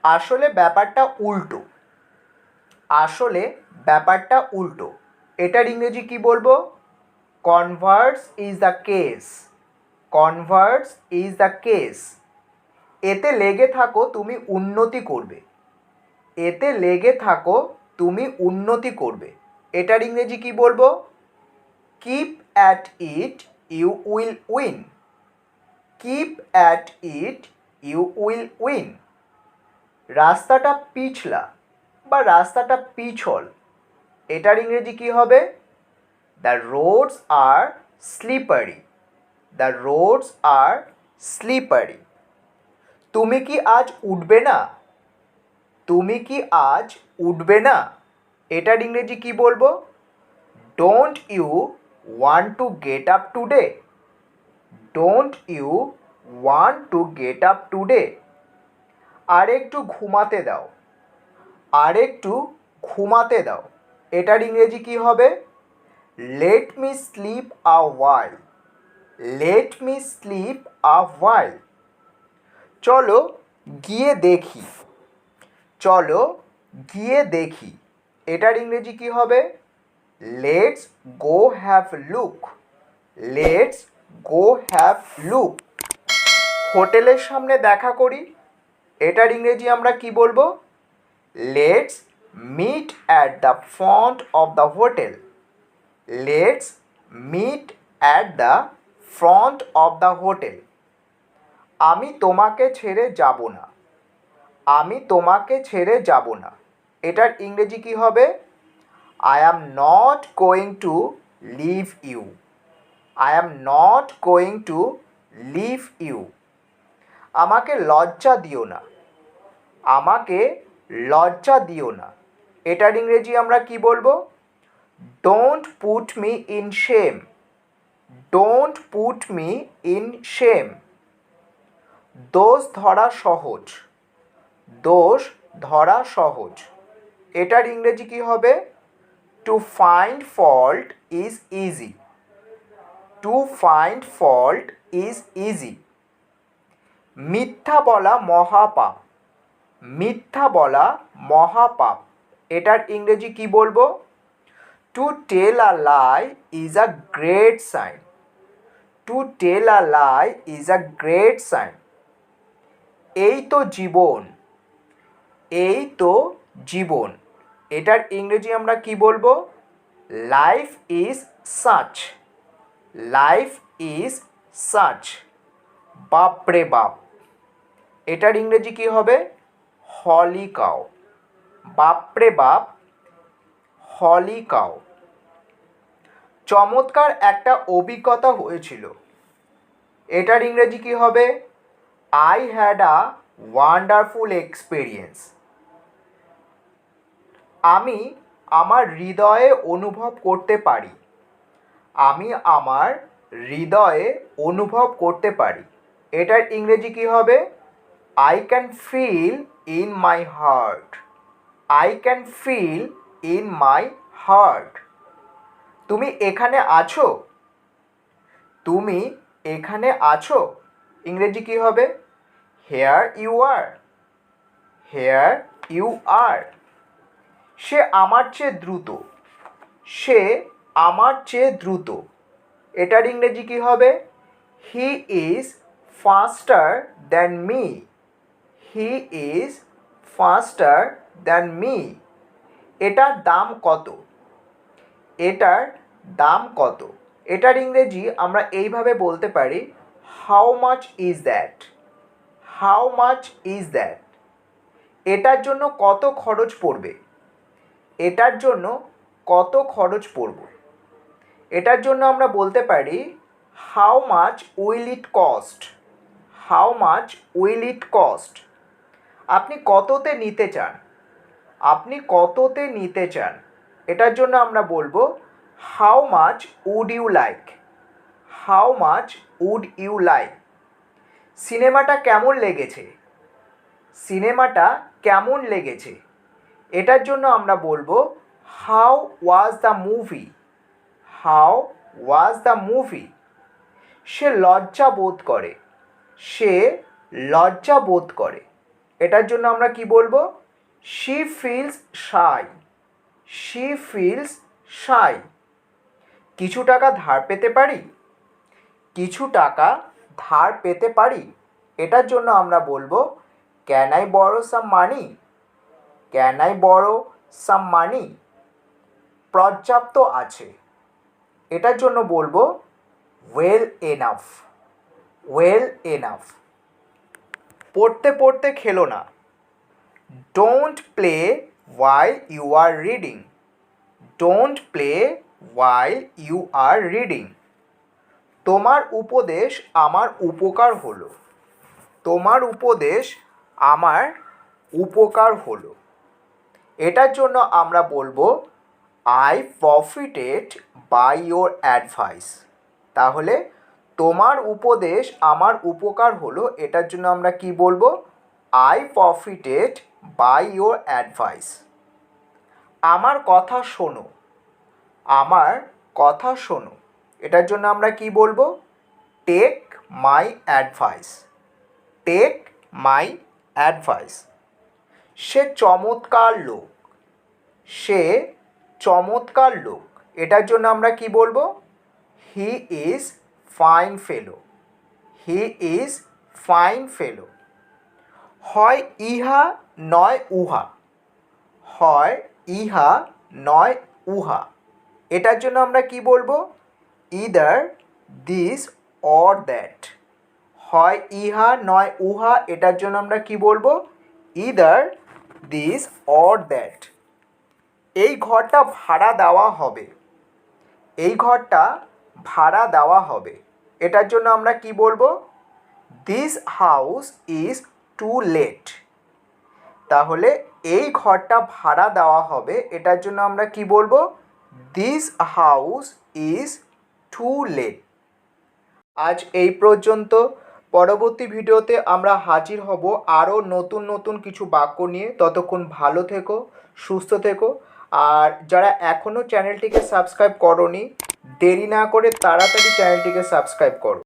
আসলে ব্যাপারটা উল্টো। আসলে ব্যাপারটা উল্টো। এটার ইংরেজি কি বলবো? Converse is the case. Converse is the case. এতে লেগে থাকো, তুমি উন্নতি করবে। এতে লেগে থাকো, তুমি উন্নতি করবে। এটার ইংরেজি কি বলবো? Keep at it, you will win. Keep at it, you will win. রাস্তাটা পিছলা বা রাস্তাটা পিছল। এটার ইংরেজি কি হবে? The roads are slippery. The roads are slippery. তুমি কি আজ উঠবে না? তুমি কি আজ উঠবে না? এটার ইংরেজি কি বলবো? Don't you want to get up today. Don't you want to get up today. আর একটু ঘুমাতে দাও। আর একটু ঘুমাতে দাও। এটার ইংরেজি কি হবে? Let me sleep a while. Let me sleep a while. চলো গিয়ে দেখি। চলো গিয়ে দেখি। এটার ইংরেজি কি হবে? Let's go have look. Let's go have look. হোটেলের সামনে দেখা করি। এটার ইংরেজি আমরা কি বলবো? Let's meet at the front of the hotel. Let's meet at the front of the hotel. আমি তোমাকে ছেড়ে যাব না। আমি তোমাকে ছেড়ে যাব না। এটার ইংরেজি কি হবে? I am not going to leave you. I am not going to leave you. আমাকে লজ্জা দিও না। আমাকে লজ্জা দিও না। এটার ইংরেজি আমরা কি বলবো? Don't put me in shame. Don't put me in shame. দোষ ধরা সহজ। দোষ ধরা সহজ। এটার ইংরেজি কি হবে? To find fault is easy. To find fault is easy. মিথ্যা বলা মহাপাপ। মিথ্যা বলা মহাপাপ। এটার ইংরেজি কি বলবো? To tell a lie is a great sign. To tell a lie is a great sign. এই তো জীবন। এই তো জীবন। এটার ইংরেজি আমরা কি বলবো? Life is such. Life is such. বাপরে বাপ। এটার ইংরেজি কি হবে? Holy cow. বাপরে বাপ, হলি কাউ। চমৎকার একটা অভিজ্ঞতা হয়েছিল। এটার ইংরেজি কি হবে? I had a wonderful experience. আমি আমার হৃদয়ে অনুভব করতে পারি। আমি আমার হৃদয়ে অনুভব করতে পারি। এটার ইংরেজি কি হবে? I can feel in my heart. I can feel in my heart. তুমি এখানে আছো। তুমি এখানে আছো। ইংরেজি কি হবে? Here you are. Here you are. সে আমার চেয়ে দ্রুত। সে আমার চেয়ে দ্রুত। এটার ইংরেজি কি হবে? He is ফাস্টার than me. He is ফাস্টার than me. এটার দাম কত? এটার দাম কত? এটার ইংরেজি আমরা এইভাবে বলতে পারি, how much is that. How much is that. এটার জন্য কত খরচ পড়বে? এটার জন্য কত খরচ পড়বে? এটার জন্য আমরা বলতে পারি, how much will it cost. How much will it cost. আপনি কততে নিতে চান? আপনি কততে নিতে চান? এটার জন্য আমরা বলবো, how much would you like. How much would you like. সিনেমাটা কেমন লেগেছে? সিনেমাটা কেমন লেগেছে? এটার জন্য আমরা বলবো, how was the movie. How was the movie. সে লজ্জা বোধ করে। সে লজ্জা বোধ করে। এটার জন্য আমরা কি বলবো? She feels shy. She feels shy. কিছু টাকা ধার পেতে পারি? কিছু টাকা ধার পেতে পারি? এটার জন্য আমরা বলবো can I borrow some money? Can I borrow some money? পর্যাপ্ত আছে। এটার জন্য বলবো ওয়েল এনাফ। Well enough. পড়তে পড়তে খেলো না। Don't play while you are reading. Don't play while you are reading. তোমার উপদেশ আমার উপকার হলো। তোমার উপদেশ আমার উপকার হলো। এটার জন্য আমরা বলবো I profited by your advice. তাহলে তোমার উপদেশ আমার উপকার হলো, এটার জন্য আমরা কি বলবো? I profited by your advice. আমার কথা শোনো। আমার কথা শোনো। এটার জন্য আমরা কি বলবো? Take my advice. Take my advice. সে চমৎকার লোক। সে চমৎকার লোক। এটার জন্য আমরা কি বলবো? He is fine fellow. He is fine fellow. হয় ইহা নয় উহা। হয় ইহা নয় উহা। এটার জন্য আমরা কি বলবো? Either this or that. হয় ইহা নয় উহা। এটার জন্য আমরা কি বলবো? Either this or that. এই ঘরটা ভাড়া দেওয়া হবে। এই ঘরটা ভাড়া দেওয়া হবে। এটার জন্য আমরা কি বলবো? This house is too late. তাহলে এই ঘরটা ভাড়া দেওয়া হবে, এটার জন্য আমরা কি বলবো? This house is too late. আজ এই পর্যন্ত। পরবর্তী ভিডিওতে আমরা হাজির হব আরও নতুন নতুন কিছু বাক্য নিয়ে। ততক্ষণ ভালো থেকো, সুস্থ থেকো। আর যারা এখনও চ্যানেলটিকে সাবস্ক্রাইব করোনি, দেরি না করে তাড়াতাড়ি চ্যানেলটিকে সাবস্ক্রাইব করো।